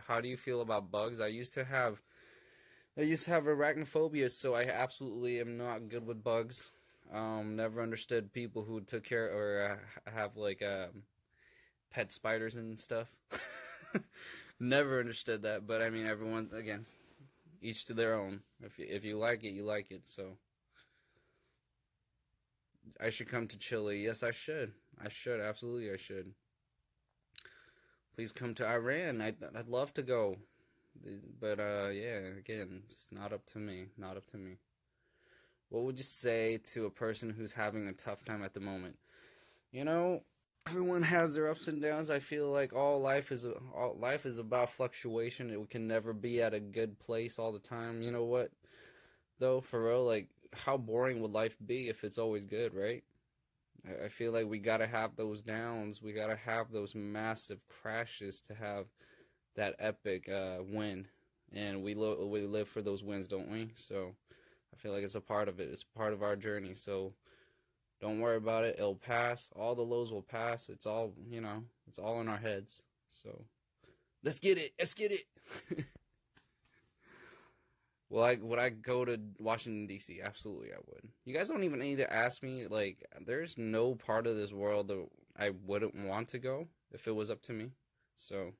How do you feel about bugs? I used to have arachnophobia, so I absolutely am not good with bugs. Never understood people who took care or have like pet spiders and stuff. Never understood that, but I mean, everyone again, each to their own. If you like it, you like it. So I should come to Chile. Yes, I should. I should absolutely. I should. Please come to Iran. I'd love to go, but yeah, again, it's not up to me. Not up to me. What would you say to a person who's having a tough time at the moment? You know, everyone has their ups and downs. I feel like all life is about fluctuation. It can never be at a good place all the time. You know what? Though, for real, like how boring would life be if it's always good, right? I feel like we gotta have those downs. We gotta have those massive crashes to have that epic win, and we live for those wins, don't we? So I feel like it's a part of it. It's part of our journey. So don't worry about it. It'll pass. All the lows will pass. It's all, it's all in our heads. So let's get it. Let's get it. Well, would I go to Washington D.C.? Absolutely, I would. You guys don't even need to ask me. Like, there's no part of this world that I wouldn't want to go if it was up to me. So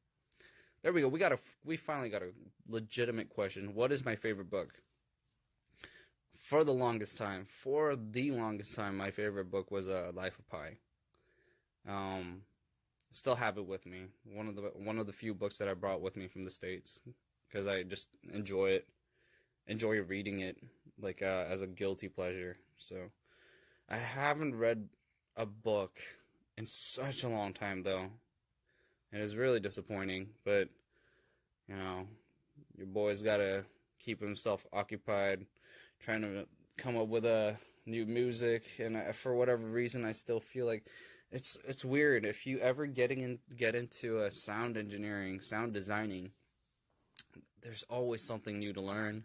there we go. We finally got a legitimate question. What is my favorite book? For the longest time, my favorite book was Life of Pi. Um, Still have it with me. One of the few books that I brought with me from the States because I just enjoy reading it like as a guilty pleasure. So I haven't read a book in such a long time though. It is really disappointing, but you know, your boy's gotta keep himself occupied, trying to come up with a new music, and for whatever reason, I still feel like it's weird. If you ever get into sound engineering, sound designing, there's always something new to learn.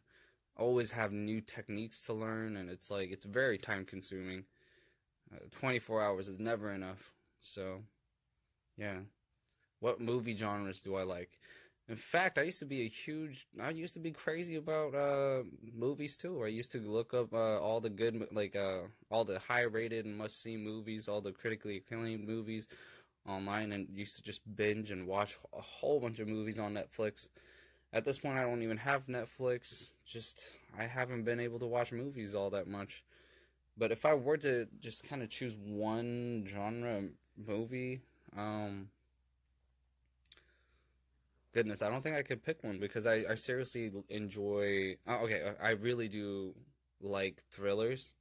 Always have new techniques to learn, and it's like it's very time consuming. 24 hours is never enough. So yeah, what movie genres do I like? In fact, I used to be crazy about movies too. I used to look up all the all the high rated and must see movies, all the critically acclaimed movies online, and used to just binge and watch a whole bunch of movies on Netflix. At this point, I don't even have Netflix. Just I haven't been able to watch movies all that much. But if I were to just kind of choose one genre movie, um, goodness, I don't think I could pick one because I seriously enjoy. Okay, I really do like thrillers.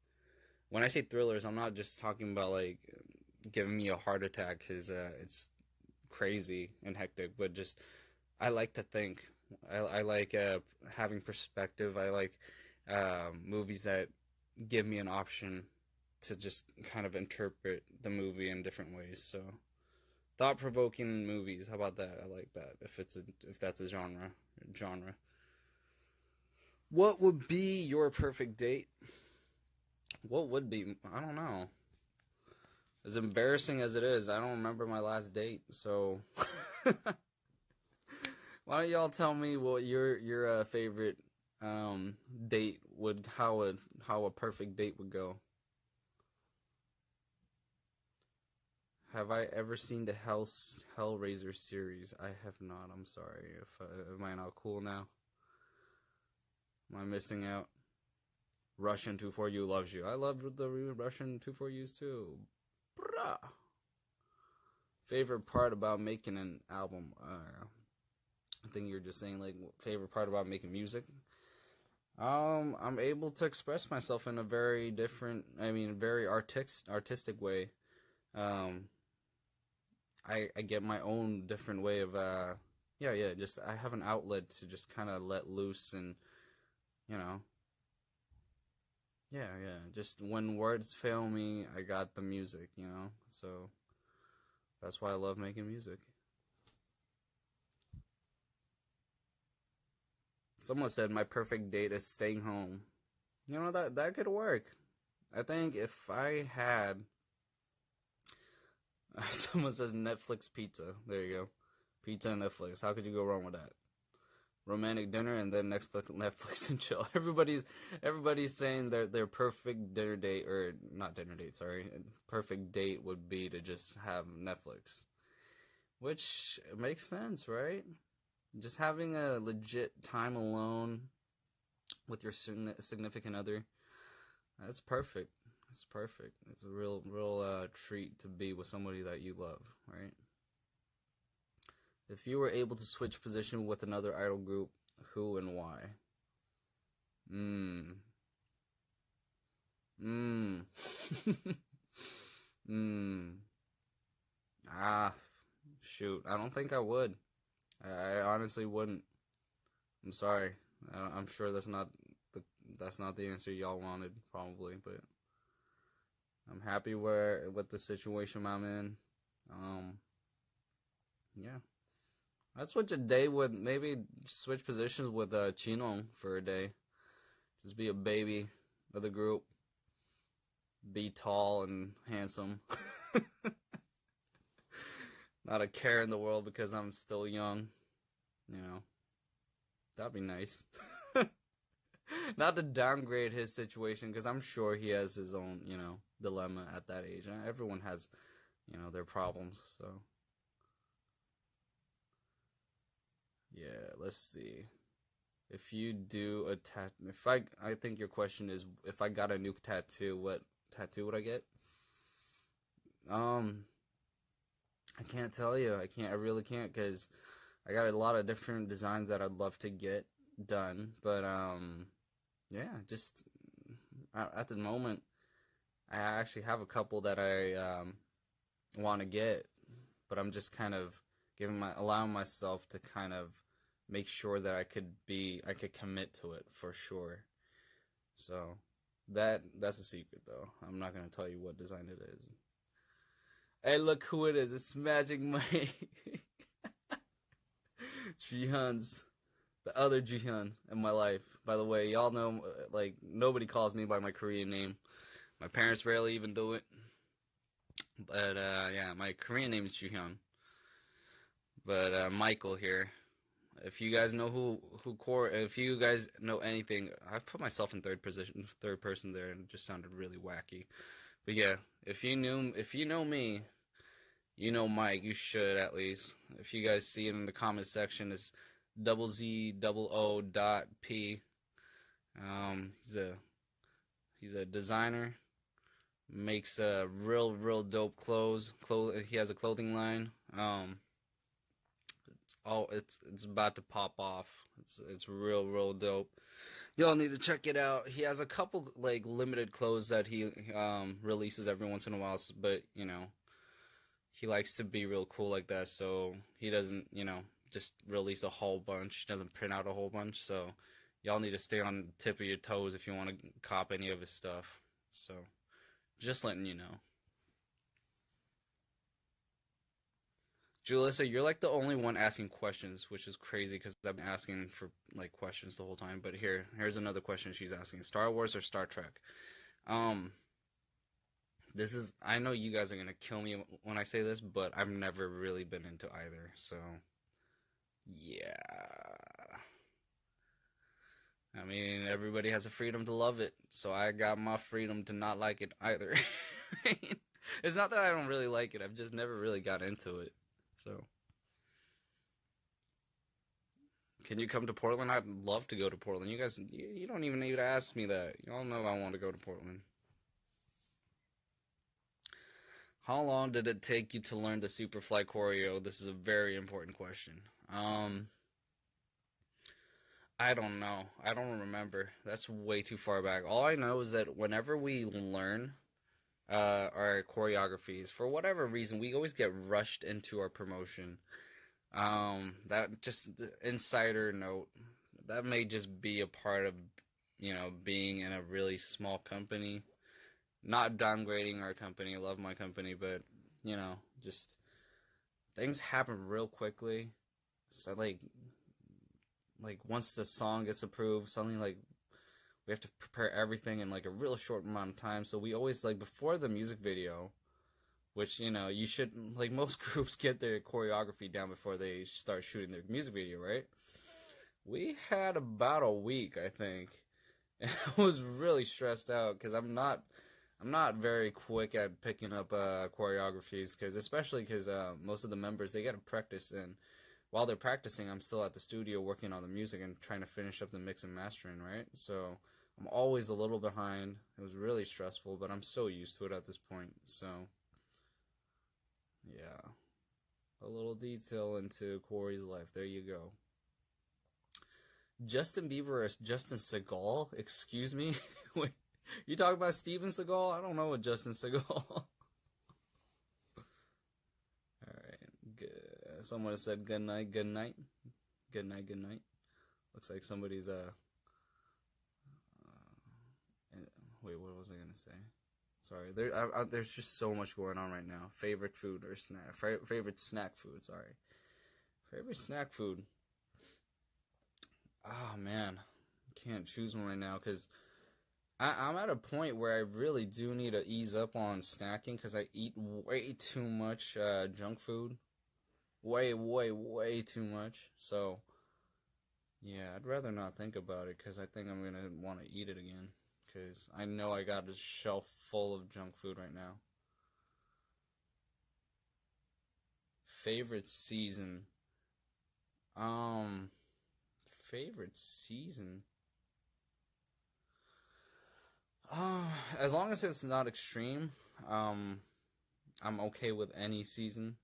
When I say thrillers, I'm not just talking about like giving me a heart attack because it's crazy and hectic, but just I like to think. I like having perspective. I like movies that give me an option to just kind of interpret the movie in different ways. So thought-provoking movies. How about that? I like that. If that's a genre. What would be your perfect date? What would be? I don't know. As embarrassing as it is, I don't remember my last date. So why don't y'all tell me what your favorite date would how a perfect date would go? Have I ever seen the Hellraiser series? I have not. I'm sorry. If am I not cool now? Am I missing out? Russian 2 4U loves you. I love the Russian 2 4Us too. Bruh. Favorite part about making an album? I think you're just saying like favorite part about making music. I'm able to express myself in a very different, I mean, very artistic way. Um, I get my own different way of yeah, just I have an outlet to just kind of let loose and you know, yeah, just when words fail me, I got the music, so that's why I love making music. Someone said my perfect date is staying home. That could work. I think if I had someone says Netflix pizza. There you go. Pizza and Netflix. How could you go wrong with that? Romantic dinner and then Netflix and chill. Everybody's saying their perfect dinner date, or not dinner date, sorry, perfect date would be to just have Netflix, which makes sense, right? Just having a legit time alone with your significant other, that's perfect. It's perfect. It's a real treat to be with somebody that you love, right? If you were able to switch position with another idol group, who and why? Mmm. Mmm. Mmm. Ah, shoot. I don't think I would. I honestly wouldn't. I'm sorry. I'm sure that's not the answer y'all wanted, probably, but I'm happy with the situation I'm in. Yeah. I'd switch a day with, maybe switch positions with Chino for a day. Just be a baby of the group. Be tall and handsome. Not a care in the world because I'm still young. You know, that'd be nice. Not to downgrade his situation, because I'm sure he has his own, dilemma at that age. Everyone has, their problems. So, yeah, let's see. If you do a I think your question is, if I got a new tattoo, what tattoo would I get? I can't tell you. I really can't, because I got a lot of different designs that I'd love to get done. But, yeah, just at the moment, I actually have a couple that I want to get, but I'm just kind of allowing myself to kind of make sure that I could commit to it for sure. So that's a secret, though. I'm not gonna tell you what design it is. Hey, look who it is! It's Magic Mike. Jihan's the other Jihan in my life. By the way, y'all know, like, nobody calls me by my Korean name. My parents rarely even do it. But yeah, my Korean name is Jihyun. But Michael here. If you guys know who Cory, if you guys know anything, I put myself in third person there, and it just sounded really wacky. But yeah, if you know me, you know Mike. You should, at least. If you guys see it in the comment section, it's ZOO.P. He's a designer. Makes real dope clothes. He has a clothing line. It's about to pop off. It's real dope. Y'all need to check it out. He has a couple, like, limited clothes that he releases every once in a while, but he likes to be real cool like that, so he doesn't just release a whole bunch. He doesn't print out a whole bunch, so y'all need to stay on the tip of your toes if you want to cop any of his stuff. So just letting you know. Julissa, you're like the only one asking questions, which is crazy because I've been asking for like questions the whole time. But here's another question she's asking: Star Wars or Star Trek? This is, I know you guys are gonna kill me when I say this, but I've never really been into either. So yeah, I mean, everybody has a freedom to love it, so I got my freedom to not like it either. It's not that I don't really like it; I've just never really got into it. So, can you come to Portland? I'd love to go to Portland. You guys, you don't even need to ask me that. Y'all know I want to go to Portland. How long did it take you to learn the Superfly choreo? This is a very important question. I don't know. I don't remember. That's way too far back. All I know is that whenever we learn our choreographies, for whatever reason, we always get rushed into our promotion. That just insider note. That may just be a part of, being in a really small company. Not downgrading our company. I love my company, but just things happen real quickly. So like once the song gets approved, something like we have to prepare everything in like a real short amount of time. So we always, like, before the music video, which you should, like, most groups get their choreography down before they start shooting their music video, right? We had about a week, I think, and I was really stressed out because I'm not very quick at picking up choreographies, because especially because most of the members, they got to practice, and while they're practicing, I'm still at the studio working on the music and trying to finish up the mix and mastering, right? So I'm always a little behind. It was really stressful, but I'm so used to it at this point. So yeah, a little detail into Cory's life. There you go. Justin Bieber is Justin Seagal? Excuse me? Wait, you talking about Steven Seagal? I don't know what Justin Seagal. All right. Good. Someone said good night, good night. Good night, good night. Looks like somebody's wait, what was I gonna say? Sorry, there's just so much going on right now. Favorite food or snack? Favorite snack food. Sorry, favorite snack food. Oh man, can't choose one right now because I'm at a point where I really do need to ease up on snacking because I eat way too much junk food. Way, way, way too much. So yeah, I'd rather not think about it because I think I'm gonna want to eat it again because I know I got a shelf full of junk food right now. Favorite season? Um, favorite season? Uh, as long as it's not extreme, um, I'm okay with any season.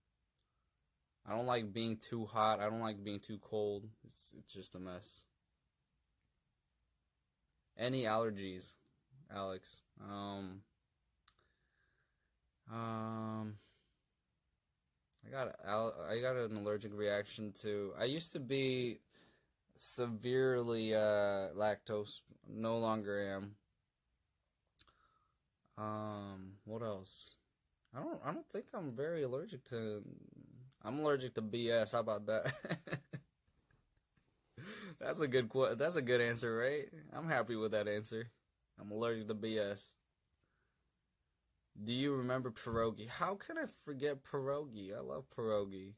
I don't like being too hot. I don't like being too cold. It's just a mess. Any allergies, Alex? Um, I got an allergic reaction to. I used to be severely lactose. No longer am. What else? I don't think I'm very allergic to. I'm allergic to BS. How about that? That's a good answer, right? I'm happy with that answer. I'm allergic to BS. Do you remember pierogi? How can I forget pierogi? I love pierogi.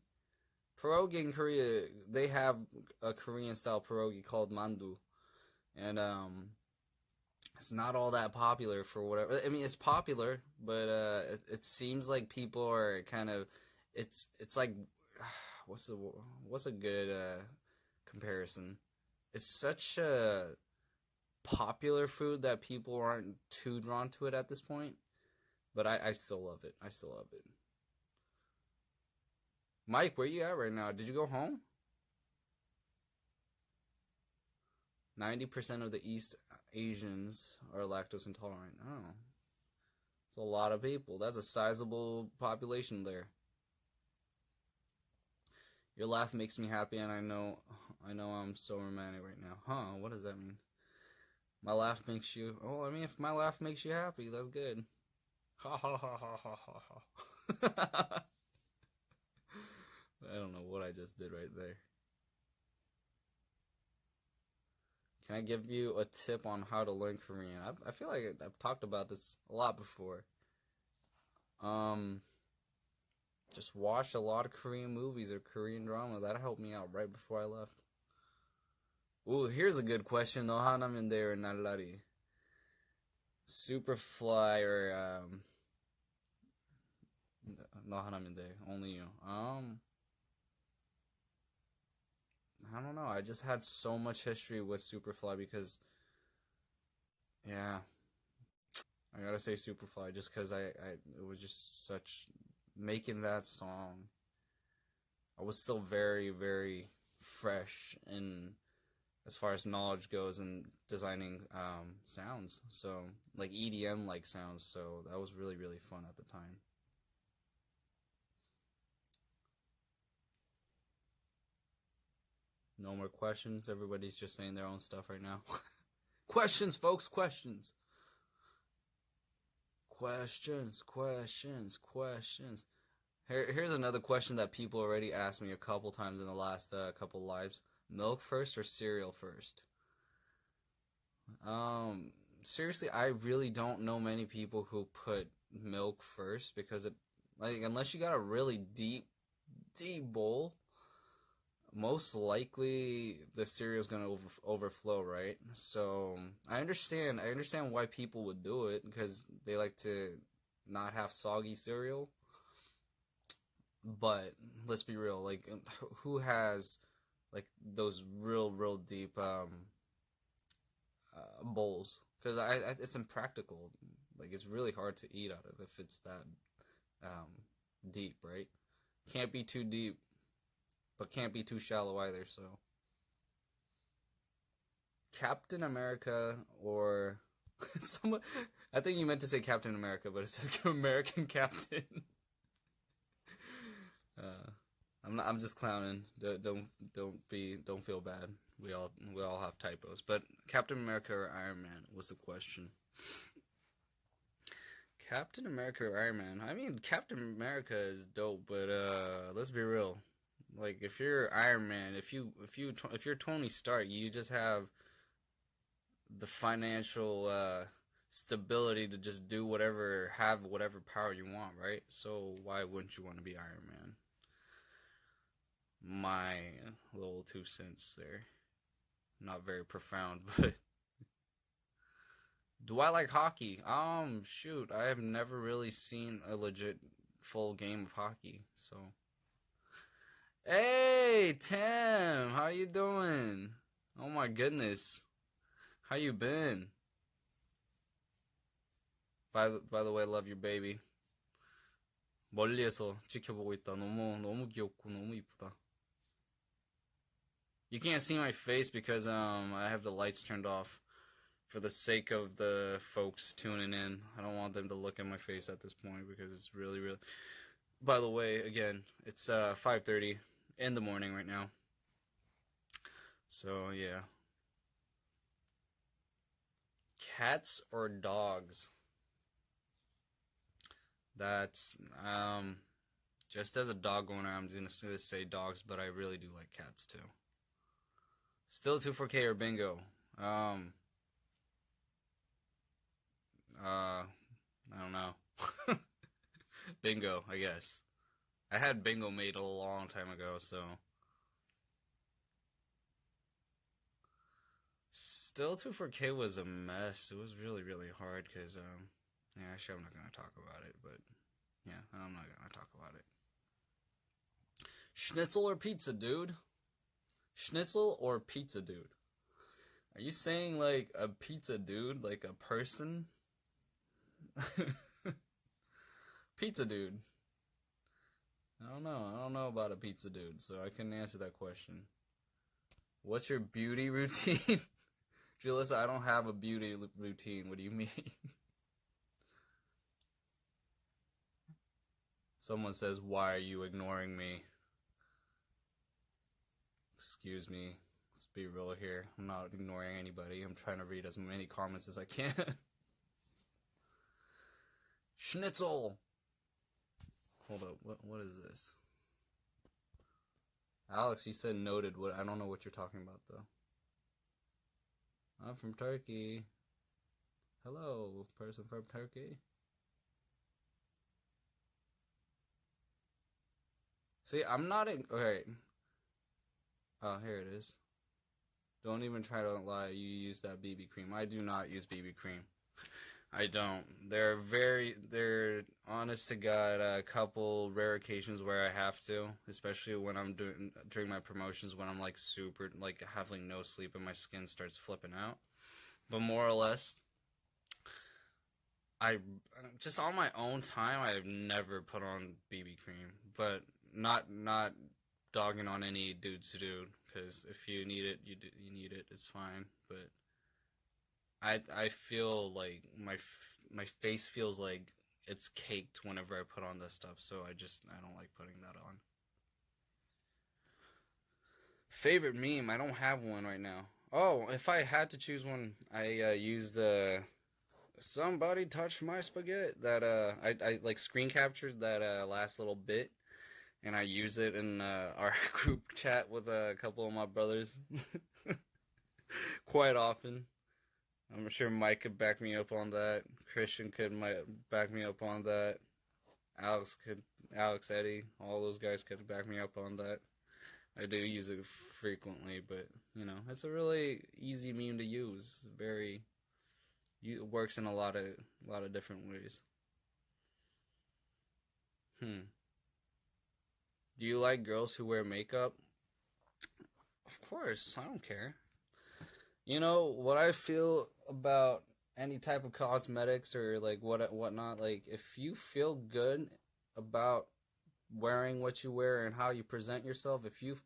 Pierogi in Korea, they have a Korean style pierogi called mandu, and it's not all that popular for whatever. I mean, it's popular, but it seems like people are kind of. It's like, what's the what's a good comparison? It's such a popular food that people aren't too drawn to it at this point. But I still love it. I still love it. Mike, where you at right now? Did you go home? 90% of the East Asians are lactose intolerant. Oh, it's a lot of people. That's a sizable population there. Your laugh makes me happy, and I know I'm so romantic right now. Huh? What does that mean? My laugh makes you. Oh, I mean, if my laugh makes you happy, that's good. Ha ha ha ha ha ha ha. I don't know what I just did right there. Can I give you a tip on how to learn Korean? I feel like I've talked about this a lot before. Um, just watch a lot of Korean movies or Korean drama. That helped me out right before I left. Ooh, here's a good question. No hanamin or nalari. Superfly or no hanamin only you. I don't know. I just had so much history with Superfly because yeah, I gotta say Superfly just because it was just such making that song. I was still very, very fresh in as far as knowledge goes and designing sounds. So like EDM like sounds. So that was really, really fun at the time. No more questions. Everybody's just saying their own stuff right now. Questions, folks. Questions. Questions. Questions. Questions. Here's another question that people already asked me a couple times in the last couple lives. Milk first or cereal first? Seriously, I really don't know many people who put milk first because Like, unless you got a really deep bowl, most likely the cereal is gonna overflow, right? So I understand why people would do it because they like to not have soggy cereal. But let's be real, like who has like those real deep bowls? Because it's impractical. Like it's really hard to eat out of if it's that um, deep, right? Can't be too deep, but can't be too shallow either. So Captain America or someone. I think you meant to say Captain America, but it says American Captain. uh, I'm just clowning. Don't feel bad. We all have typos. But Captain America or Iron Man was the question. Captain America or Iron Man? I mean, Captain America is dope, but let's be real. Like if you're Iron Man, if you're Tony Stark, you just have the financial stability to just do whatever, have whatever power you want, right? So why wouldn't you want to be Iron Man? My little 2 cents there. Not very profound, but do I like hockey? Shoot, I have never really seen a legit full game of hockey. So, hey, Tim, how you doing? Oh my goodness, how you been? By the way, love your baby. 멀리에서 지켜보고 있다. 너무 귀엽고 너무 이쁘다. You can't see my face because I have the lights turned off for the sake of the folks tuning in. I don't want them to look at my face at this point because it's really. By the way, again, it's 5:30 in the morning right now. So yeah. Cats or dogs? That's just as a dog owner, I'm gonna say dogs, but I really do like cats too. Still 2-4K or bingo? I don't know. Bingo, I guess. I had bingo made a long time ago, so. Still 2-4K was a mess. It was really hard because, yeah, actually, I'm not going to talk about it, but yeah, I'm not going to talk about it. Schnitzel or pizza, dude? Schnitzel or pizza, dude? Are you saying like a pizza dude, like a person? Pizza dude. I don't know. I don't know about a pizza dude, so I couldn't answer that question. What's your beauty routine? Julissa, I don't have a beauty routine. What do you mean? Someone says, why are you ignoring me? Excuse me. Let's be real here. I'm not ignoring anybody. I'm trying to read as many comments as I can. Schnitzel! Hold up. What is this? Alex, you said noted. What? I don't know what you're talking about, though. I'm from Turkey. Hello, person from Turkey. See, I'm not in. Okay. Oh, here it is. Don't even try to lie. You use that BB cream. I do not use BB cream. I don't. They're honest to God, a couple rare occasions where I have to, especially when I'm during my promotions when I'm like super, like having no sleep and my skin starts flipping out. But more or less, I just on my own time, I've never put on BB cream, but not dogging on any dudes to do, because if you need it, you need it. It's fine, but I feel like my face feels like it's caked whenever I put on this stuff, so I don't like putting that on. Favorite meme? I don't have one right now. Oh, if I had to choose one, I use the somebody touched my spaghetti. That I like screen captured that last little bit, and I use it in our group chat with a couple of my brothers quite often. I'm sure Mike could back me up on that. Christian could back me up on that. Alex could, Alex Eddie, all those guys could back me up on that. I do use it frequently, but you know, it's a really easy meme to use. Very, it works in a lot of different ways. Hmm. Do you like girls who wear makeup? Of course, I don't care. You know what I feel about any type of cosmetics or like whatnot. Like if you feel good about wearing what you wear and how you present yourself, if you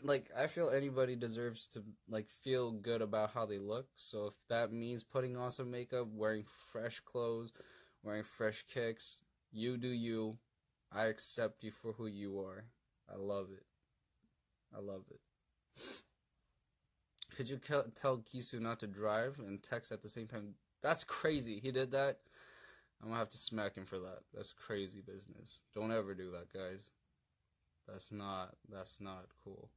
like, I feel anybody deserves to like feel good about how they look. So if that means putting on some makeup, wearing fresh clothes, wearing fresh kicks, you do you. I accept you for who you are. I love it. I love it. Could you tell Kisu not to drive and text at the same time? That's crazy. He did that. I'm gonna have to smack him for that. That's crazy business. Don't ever do that, guys. That's not cool.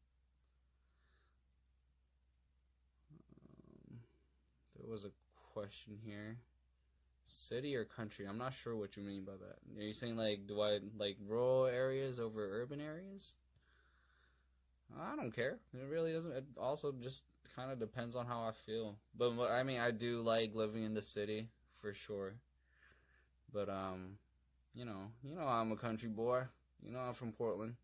Um, there was a question here. City or country? I'm not sure what you mean by that. Are you saying like, do I like rural areas over urban areas? I don't care. It really doesn't. It also just kind of depends on how I feel. But I mean, I do like living in the city for sure. But I'm a country boy. You know, I'm from Portland.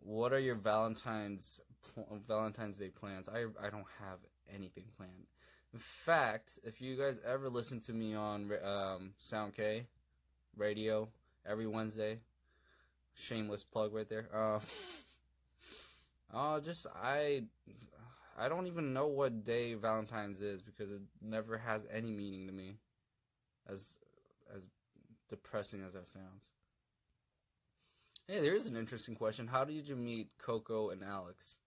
What are your Valentine's Day plans? I don't have anything planned. In fact, if you guys ever listen to me on Sound K radio every Wednesday, shameless plug right there. Just I don't even know what day Valentine's is because it never has any meaning to me. As as depressing as that sounds. Hey, there is an interesting question. How did you meet Coco and Alex?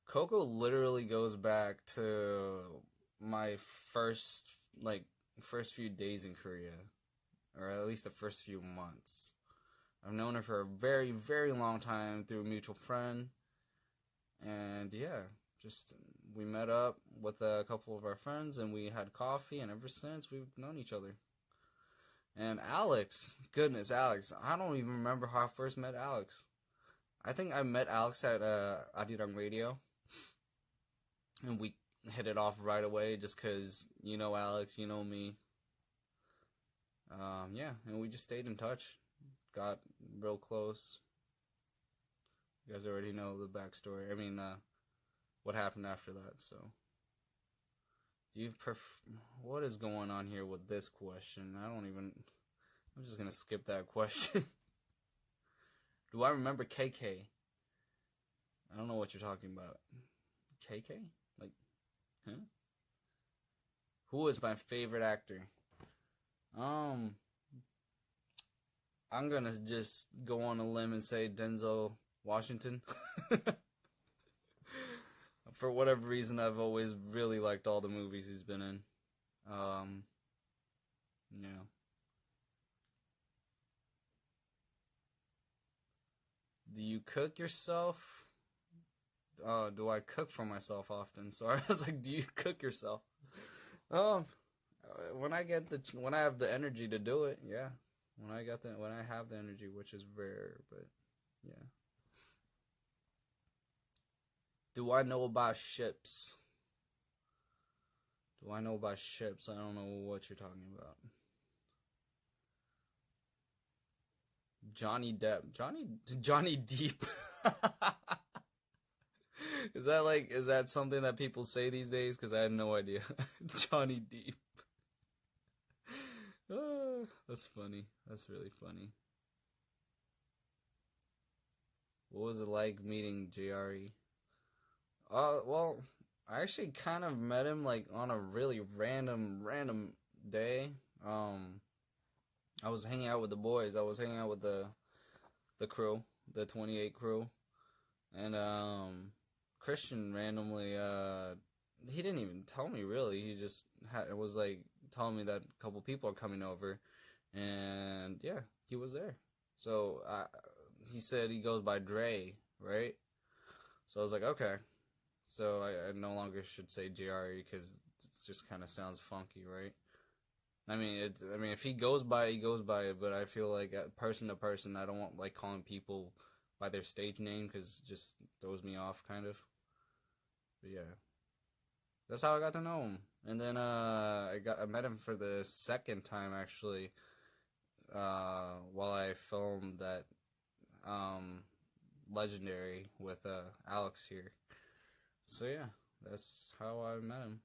Coco literally goes back to my first like first few days in Korea, or at least the first few months. I've known her for a very, very long time through a mutual friend, and yeah, just we met up with a couple of our friends and we had coffee, and ever since we've known each other. And Alex, goodness, Alex, I don't even remember how I first met Alex. I think I met Alex at Arirang Radio, and we hit it off right away just because you know Alex, you know me. Yeah, and we just stayed in touch, got real close. You guys already know the backstory. I mean, what happened after that. So, do you what is going on here with this question? I don't even. I'm just gonna skip that question. Do I remember KK? I don't know what you're talking about. KK? Like, huh? Who is my favorite actor? Um, I'm gonna just go on a limb and say Denzel Washington. For whatever reason, I've always really liked all the movies he's been in. Um, yeah. Do you cook yourself? Do I cook for myself often? Sorry, I was like, do you cook yourself? Um, when I have the energy to do it, yeah. When I have the energy, which is rare, but yeah. Do I know about ships? Do I know about ships? I don't know what you're talking about. Johnny Depp. Johnny Deep. Is that something that people say these days? Because I had no idea. Johnny Deep. That's funny. That's really funny. What was it like meeting JRE? Well, I actually kind of met him like on a really random day. Um, I was hanging out with the boys. I was hanging out with the crew, the 28 crew, and Christian randomly he didn't even tell me really. He just was like telling me that a couple people are coming over, and yeah, he was there. So he said he goes by Dre, right? So I was like, okay. So I no longer should say JRE because it just kind of sounds funky, right? I mean, if he goes by it, he goes by it. But I feel like person to person, I don't want like calling people by their stage name because it just throws me off, kind of. But yeah, that's how I got to know him. And then I met him for the second time actually, while I filmed that um Legendary with Alex here. So yeah, that's how I met him.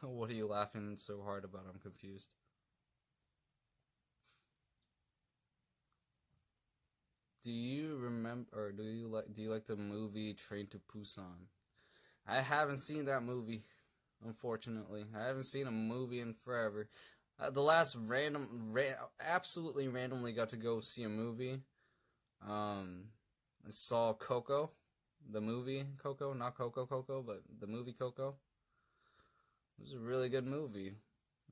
What are you laughing so hard about? I'm confused. Do you remember, or do you like the movie Train to Busan? I haven't seen that movie, unfortunately. I haven't seen a movie in forever. The last absolutely randomly got to go see a movie. Um, I saw Coco, the movie Coco, not Coco Coco, but the movie Coco. It was a really good movie,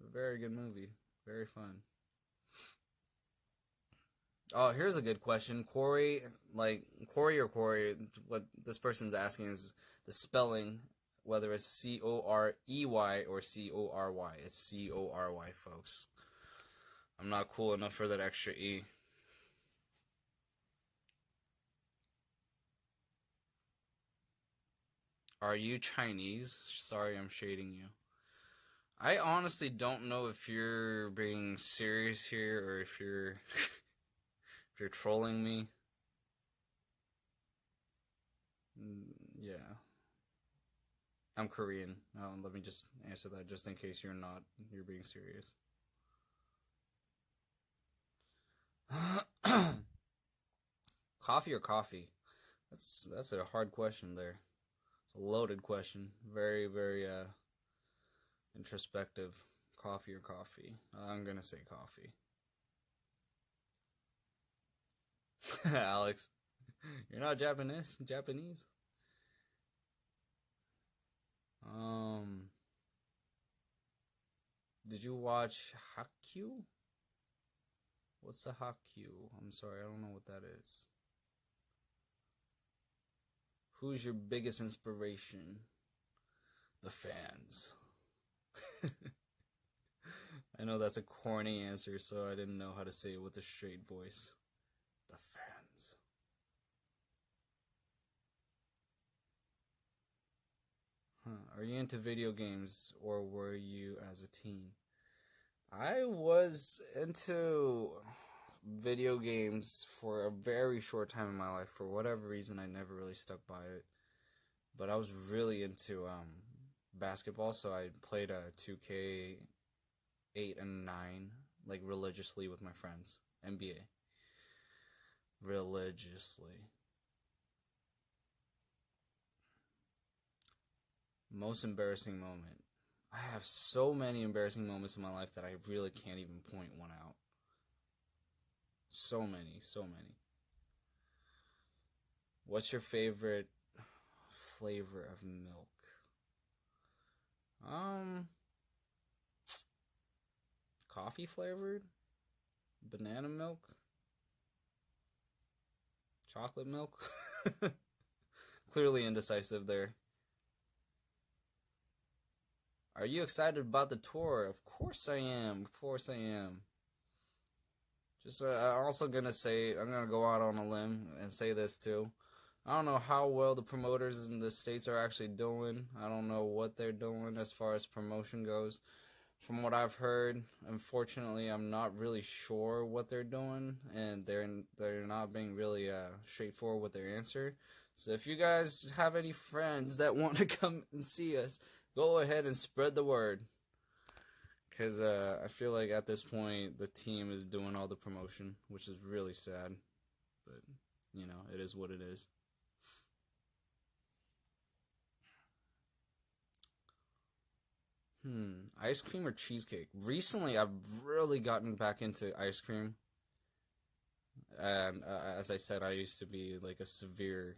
a very good movie, very fun. Oh, here's a good question. Cory, like Cory or Cory, what this person's asking is the spelling, whether it's Corey or Cory. It's Cory, folks. I'm not cool enough for that extra E. Are you Chinese? Sorry, I'm shading you. I honestly don't know if you're being serious here or if you're if you're trolling me. Yeah. I'm Korean. Let me just answer that just in case you're not. You're being serious. Coffee or coffee? That's a hard question there. It's a loaded question. Very very introspective. Coffee or coffee? I'm gonna say coffee. Alex, you're not Japanese. Japanese. Um, did you watch Hakyu? What's a Hakyu? I'm sorry, I don't know what that is. Who's your biggest inspiration? The fans. I know that's a corny answer, so I didn't know how to say it with a straight voice. The fans. Huh. Are you into video games or were you as a teen? I was into video games for a very short time in my life. For whatever reason, I never really stuck by it. But I was really into basketball, so I played 2K 8 and 9 like religiously with my friends. NBA. Religiously. Most embarrassing moment. I have so many embarrassing moments in my life that I really can't even point one out. So many, so many. What's your favorite flavor of milk? Um, Coffee flavored? Banana milk? Chocolate milk? Clearly indecisive there. Are you excited about the tour? Of course I am. Of course I am. Just I'm also gonna say I'm gonna go out on a limb and say this too. I don't know how well the promoters in the states are actually doing. I don't know what they're doing as far as promotion goes. From what I've heard, unfortunately, I'm not really sure what they're doing, and they're not being really straightforward with their answer. So if you guys have any friends that want to come and see us, go ahead and spread the word. Because I feel like at this point, the team is doing all the promotion, which is really sad. But, you know, it is what it is. Ice cream or cheesecake? Recently, I've really gotten back into ice cream. And as I said, I used to be like a severe.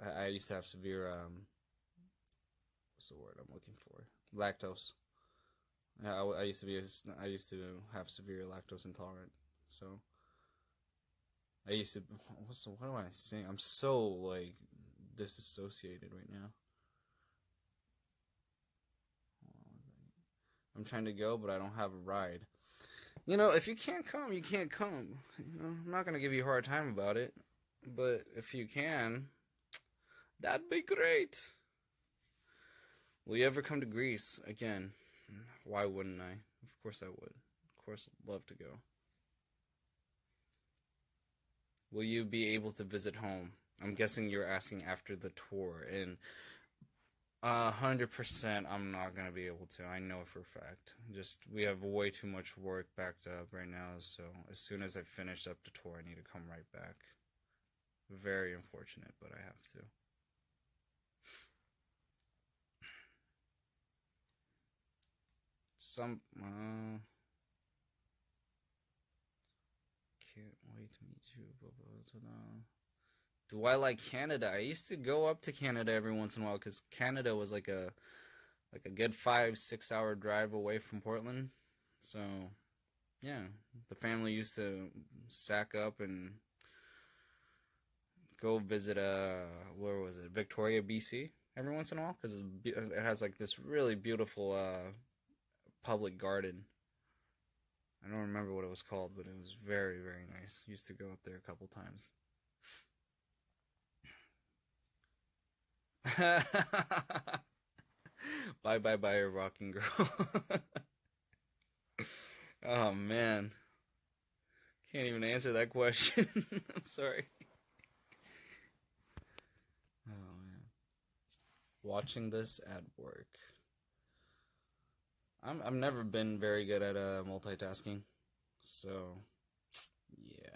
I used to have severe. What's the word I'm looking for? Lactose. Yeah, I used to be. I used to have severe lactose intolerant. So I used to. What am I saying? I'm so like disassociated right now. I'm trying to go, but I don't have a ride. You know, if you can't come, you can't come. You know, I'm not gonna give you a hard time about it, but if you can, that'd be great. Will you ever come to Greece again? Why wouldn't I? Of course I would. Of course, I'd love to go. Will you be able to visit home? I'm guessing you're asking after the tour, and 100% I'm not gonna be able to. I know for a fact. Just we have way too much work backed up right now, so as soon as I finish up the tour, I need to come right back. Very unfortunate, but I have to. Can't wait to meet you. Blah, blah, blah, blah. Do I like Canada? I used to go up to Canada every once in a while because Canada was like a good 5-6 hour drive away from Portland. So yeah, the family used to sack up and go visit where was it, Victoria, BC, every once in a while because it has like this really beautiful public garden. I don't remember what it was called, but it was very, very nice. Used to go up there a couple times. Bye bye bye, rocking girl. Oh man, can't even answer that question. I'm sorry. Oh man, watching this at work. I've never been very good at multitasking, so yeah.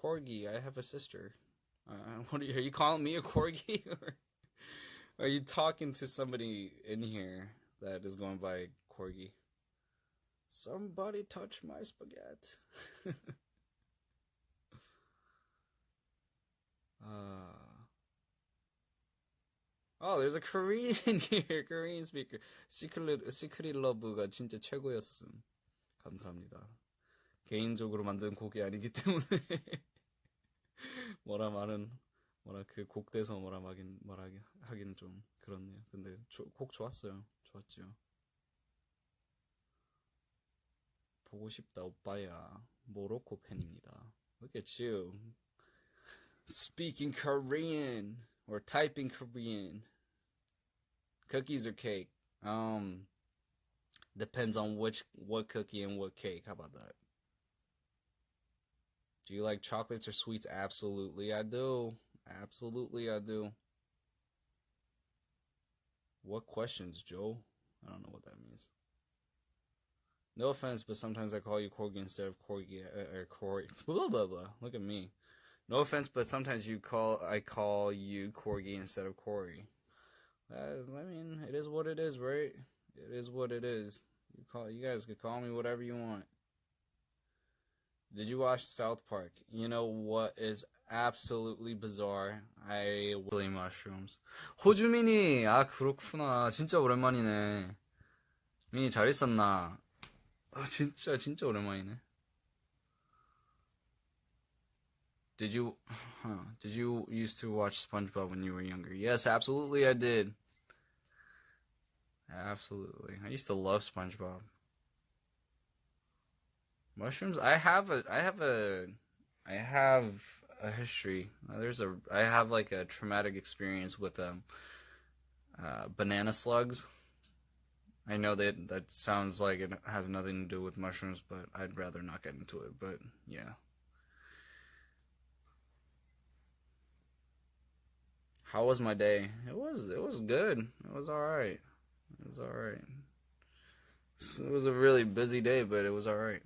Corgi, I have a sister. What are you calling me a corgi, or are you talking to somebody in here that is going by corgi? Somebody touch my spaghetti. uh, oh, there's a Korean in here. Korean speaker. 시크릿 러브가 진짜 최고였음. 감사합니다. 개인적으로 만든 곡이 아니기 때문에 뭐라 그 곡대서 하긴 좀 그렇네요. 근데 곡 좋았어요. 좋았죠. 보고 싶다 오빠야. 모로코 팬입니다. Look at you. Speaking Korean or typing Korean. Cookies or cake? Depends on what cookie and what cake. How about that? Do you like chocolates or sweets? Absolutely, I do. Absolutely, I do. What questions, Joe? I don't know what that means. No offense, but sometimes I call you Corgi instead of Corgi or Cory. Blah blah blah. Look at me. No offense, but sometimes I call you Corgi instead of Cory. I mean, it is what it is, right? It is what it is. You guys could call me whatever you want. Did you watch South Park? You know what is absolutely bizarre? I really mushrooms. 호주민이 그렇구나. 진짜 오랜만이네. 민이 잘 있었나? 진짜 오랜만이네. Did you used to watch SpongeBob when you were younger? Yes, absolutely I did. Absolutely. I used to love SpongeBob. Mushrooms? I have a history. I have like a traumatic experience with banana slugs. I know that sounds like it has nothing to do with mushrooms, but I'd rather not get into it. But yeah. How was my day? It was good. It was all right. It was all right. It was a really busy day, but it was all right.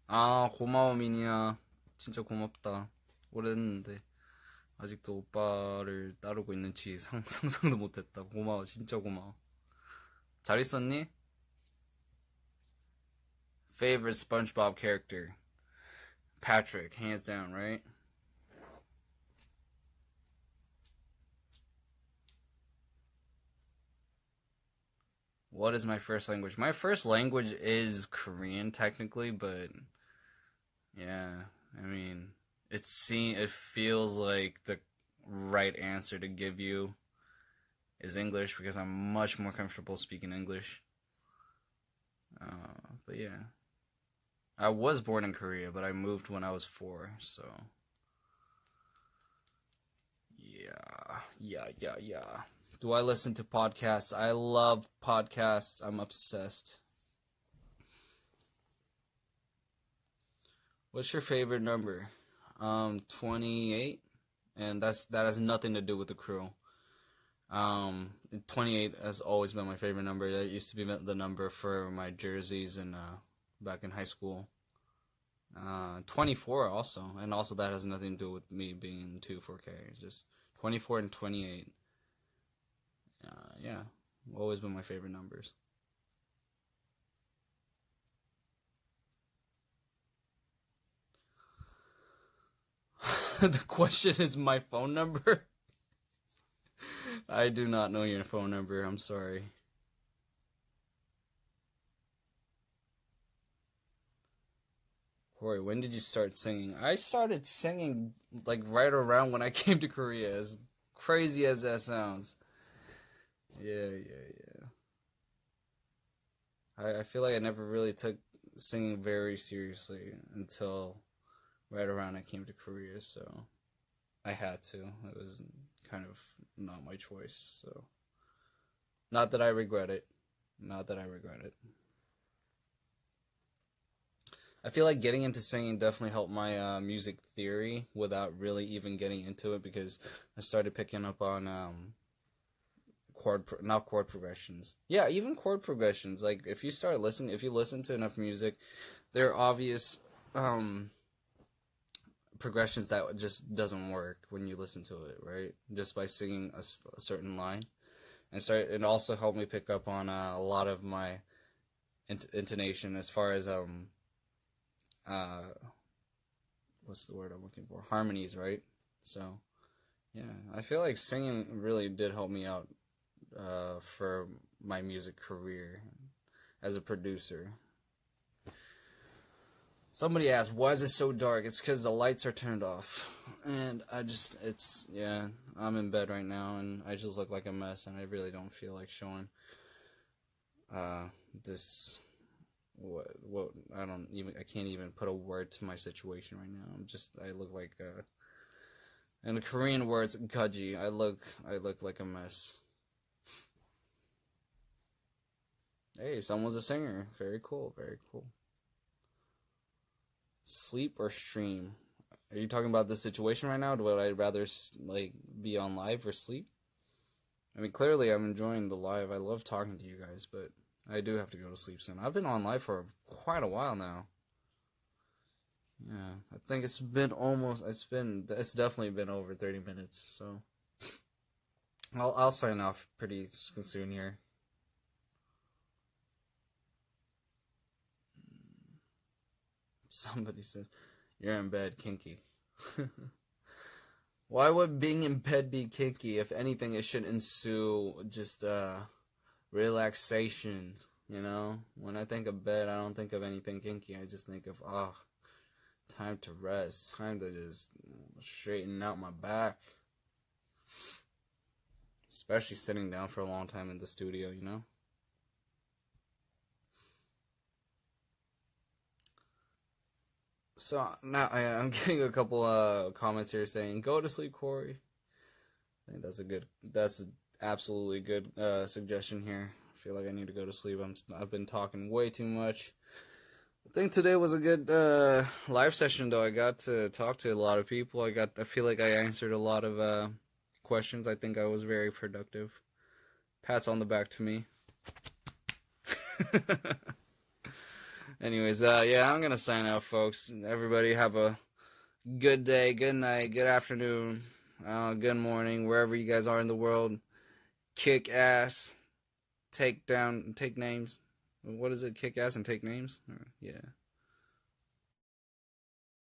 고마워, 미니야. 진짜 고맙다. 오래됐는데 아직도 오빠를 따르고 있는지 상상도 못했다. 고마워, 진짜 고마워. 잘 있었니? Favorite SpongeBob character? Patrick, hands down, right? What is my first language? My first language is Korean, technically, but yeah, I mean, it feels like the right answer to give you is English because I'm much more comfortable speaking English. But yeah, I was born in Korea, but I moved when I was 4. So yeah. Do I listen to podcasts? I love podcasts. I'm obsessed. What's your favorite number? 28, and that has nothing to do with the crew. 28 has always been my favorite number. That used to be the number for my jerseys and back in high school. 24 also, and also that has nothing to do with me being 2 4K. It's just 24 and 28. Yeah, always been my favorite numbers. The question is my phone number. I do not know your phone number. I'm sorry. Cory, when did you start singing? I started singing like right around when I came to Korea, as crazy as that sounds. Yeah. I feel like I never really took singing very seriously until right around I came to Korea, so I had to. It was kind of not my choice, so not that I regret it. Not that I regret it. I feel like getting into singing definitely helped my music theory without really even getting into it because I started picking up on not chord progressions. Yeah, even chord progressions. Like if you listen to enough music, there are obvious progressions that just doesn't work when you listen to it, right? Just by singing a certain line, and it also helped me pick up on a lot of my intonation as far as uh what's the word I'm looking for? Harmonies, right? So yeah, I feel like singing really did help me out for my music career as a producer. Somebody asked, why is it so dark? It's because the lights are turned off. And yeah, I'm in bed right now, and I just look like a mess, and I really don't feel like showing this, I can't even put a word to my situation right now. I look like, in the Korean words, gaji. I look like a mess. Hey, someone's a singer. Very cool, very cool. Sleep or stream? Are you talking about the situation right now? Would I rather like be on live or sleep? I mean, clearly I'm enjoying the live. I love talking to you guys, but I do have to go to sleep soon. I've been on live for quite a while now. Yeah, I think it's definitely been over 30 minutes. So I'll sign off pretty soon here. Somebody says you're in bed, kinky. Why would being in bed be kinky? If anything, it should ensue just relaxation. You know, when I think of bed, I don't think of anything kinky. I just think of time to rest, time to just straighten out my back. Especially sitting down for a long time in the studio, you know. So now I'm getting a couple comments here saying, "Go to sleep, Cory." I think that's an absolutely good suggestion here. I feel like I need to go to sleep. I've been talking way too much. I think today was a good live session, though. I got to talk to a lot of people. I feel like I answered a lot of questions. I think I was very productive. Pats on the back to me. Anyways, yeah, I'm gonna sign out, folks. Everybody have a good day, good night, good afternoon, good morning, wherever you guys are in the world. Kick ass, take names. What is it? Kick ass and take names? Yeah.